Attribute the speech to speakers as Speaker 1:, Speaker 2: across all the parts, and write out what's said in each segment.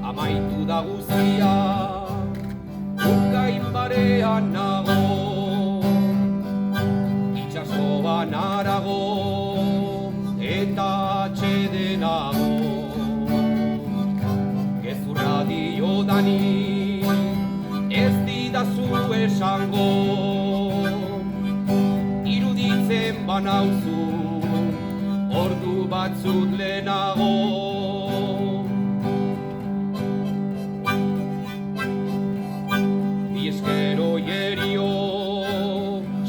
Speaker 1: Amaitu da guztia, urkain barean nago, itxasoan harago, eta atsedenago. Gezurra diodani, ez didazu esango, iruditzen banauzu, ordu batzut lehenago. Bi eskero jerio,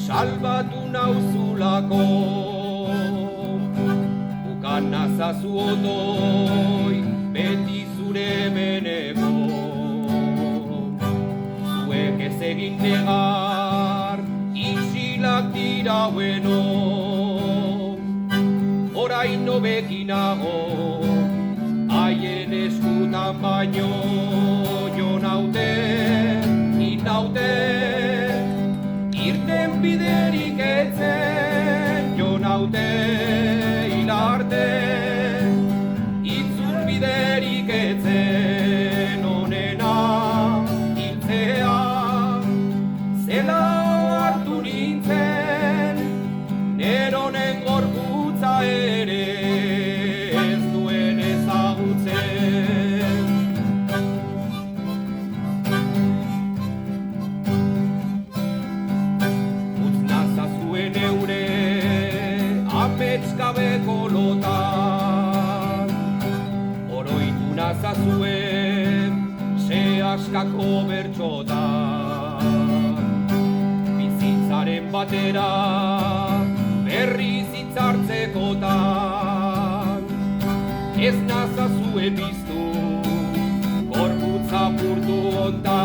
Speaker 1: salbatu nauzulako, ukan nazazu otoi, beti zure beneko. Zuek ez egin negar, isilak dira bueno, orain nobekinago, haien eskutan baino, jo naute, naute, irten biderik etzen, jo naute, hilarte, itzul biderik etzen, onena, hiltzea, zela hartu nintzen, neronen gorputza ere ez duen ezagutzen. Gabeko lotan, oroitu nazazuen, se askako bertxotan. Bizitzaren batera, berriz hitzartzekotan, ez nazazuen biztu, gorputza burdu ontan.